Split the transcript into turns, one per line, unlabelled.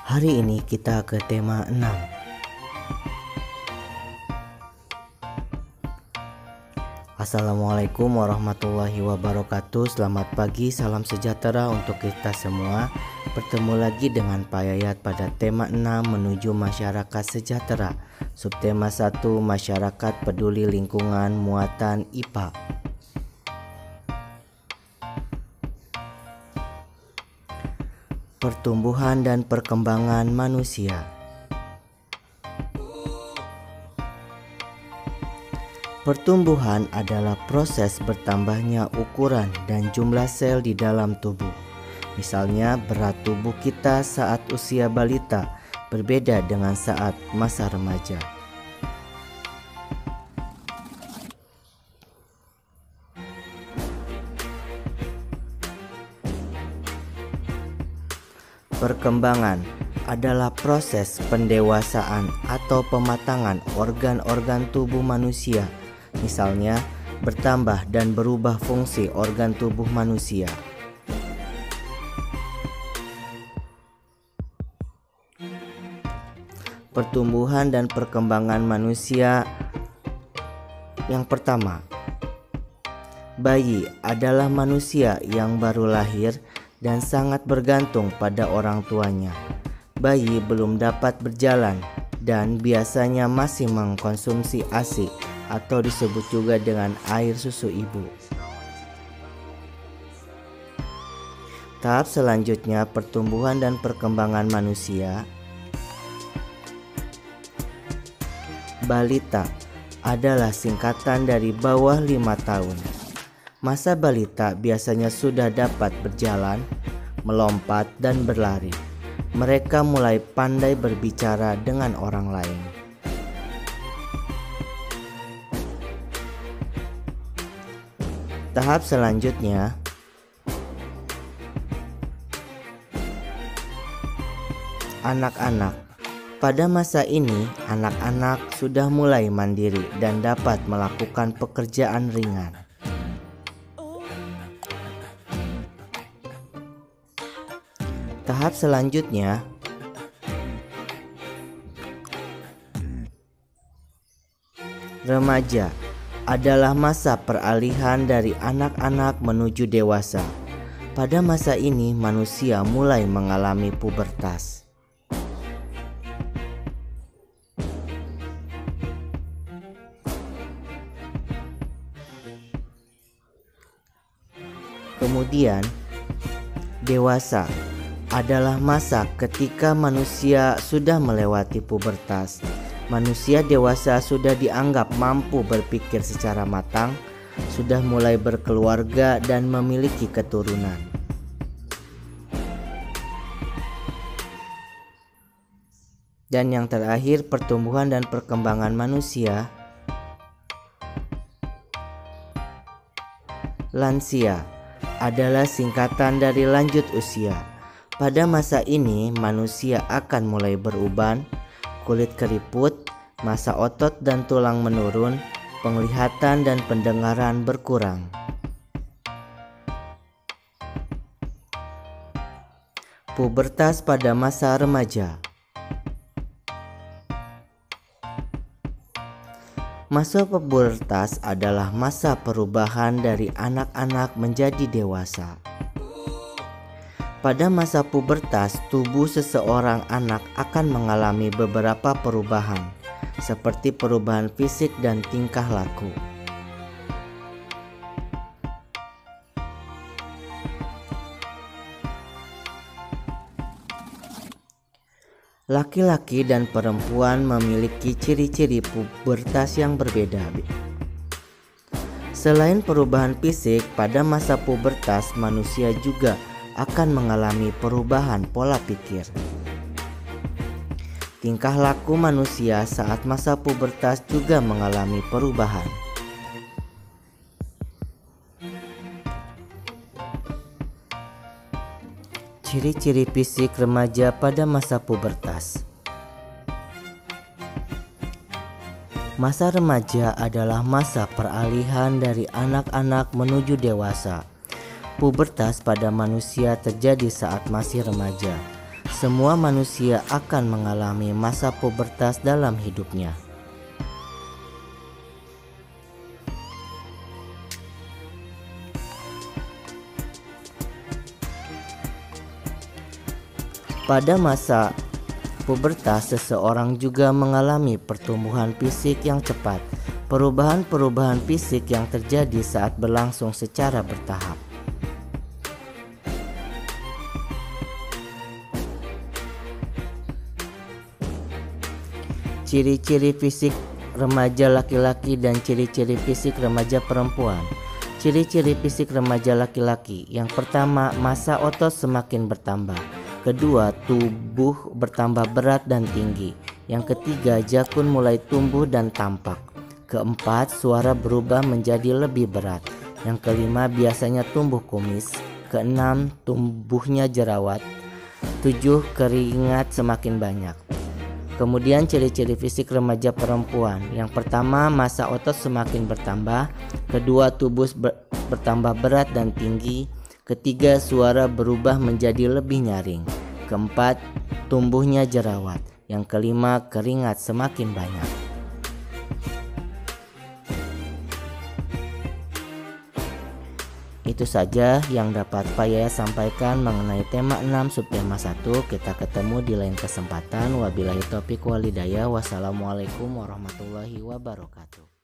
Hari ini kita ke tema 6. Assalamualaikum warahmatullahi wabarakatuh. Selamat pagi, salam sejahtera untuk kita semua. Bertemu lagi dengan Pak Yayat pada tema 6 menuju masyarakat sejahtera. Subtema 1 masyarakat peduli lingkungan muatan IPA. Pertumbuhan dan perkembangan manusia. Pertumbuhan adalah proses bertambahnya ukuran dan jumlah sel di dalam tubuh. Misalnya, berat tubuh kita saat usia balita berbeda dengan saat masa remaja. Perkembangan adalah proses pendewasaan atau pematangan organ-organ tubuh manusia. Misalnya, bertambah dan berubah fungsi organ tubuh manusia. Pertumbuhan dan perkembangan manusia. Yang pertama, bayi adalah manusia yang baru lahir dan sangat bergantung pada orang tuanya. Bayi belum dapat berjalan dan biasanya masih mengkonsumsi ASI atau disebut juga dengan air susu ibu. Tahap selanjutnya, pertumbuhan dan perkembangan manusia. Balita adalah singkatan dari bawah 5 tahun. Masa balita biasanya sudah dapat berjalan, melompat, dan berlari. Mereka mulai pandai berbicara dengan orang lain. Tahap selanjutnya, anak-anak. Pada masa ini, anak-anak sudah mulai mandiri dan dapat melakukan pekerjaan ringan. Tahap selanjutnya, remaja adalah masa peralihan dari anak-anak menuju dewasa. Pada masa ini, manusia mulai mengalami pubertas. Kemudian, dewasa adalah masa ketika manusia sudah melewati pubertas. Manusia dewasa sudah dianggap mampu berpikir secara matang, sudah mulai berkeluarga dan memiliki keturunan. Dan yang terakhir, pertumbuhan dan perkembangan manusia. Lansia adalah singkatan dari lanjut usia. Pada masa ini, manusia akan mulai beruban, kulit keriput, massa otot dan tulang menurun, penglihatan dan pendengaran berkurang. Pubertas pada masa remaja. Masa pubertas adalah masa perubahan dari anak-anak menjadi dewasa. Pada masa pubertas, tubuh seseorang anak akan mengalami beberapa perubahan, seperti perubahan fisik dan tingkah laku. Laki-laki dan perempuan memiliki ciri-ciri pubertas yang berbeda. Selain perubahan fisik, pada masa pubertas manusia juga akan mengalami perubahan pola pikir. Tingkah laku manusia saat masa pubertas juga mengalami perubahan. Ciri-ciri fisik remaja pada masa pubertas. Masa remaja adalah masa peralihan dari anak-anak menuju dewasa. Pubertas pada manusia terjadi saat masih remaja. Semua manusia akan mengalami masa pubertas dalam hidupnya. Pada masa pubertas, seseorang juga mengalami pertumbuhan fisik yang cepat. Perubahan-perubahan fisik yang terjadi saat berlangsung secara bertahap. Ciri-ciri fisik remaja laki-laki dan ciri-ciri fisik remaja perempuan. Ciri-ciri fisik remaja laki-laki. Yang pertama, massa otot semakin bertambah. Kedua, tubuh bertambah berat dan tinggi. Yang ketiga, jakun mulai tumbuh dan tampak. Keempat, suara berubah menjadi lebih berat. Yang kelima, biasanya tumbuh kumis. Keenam, tumbuhnya jerawat. 7, keringat semakin banyak. Kemudian ciri-ciri fisik remaja perempuan. Yang pertama, massa otot semakin bertambah. Kedua, tubuh bertambah berat dan tinggi. Ketiga, suara berubah menjadi lebih nyaring. Keempat, tumbuhnya jerawat. Yang kelima, keringat semakin banyak. Itu saja yang dapat Pak Yaya sampaikan mengenai tema 6 subtema 1. Kita ketemu di lain kesempatan. Wabillahi taufiq walhidayah. Wassalamualaikum warahmatullahi wabarakatuh.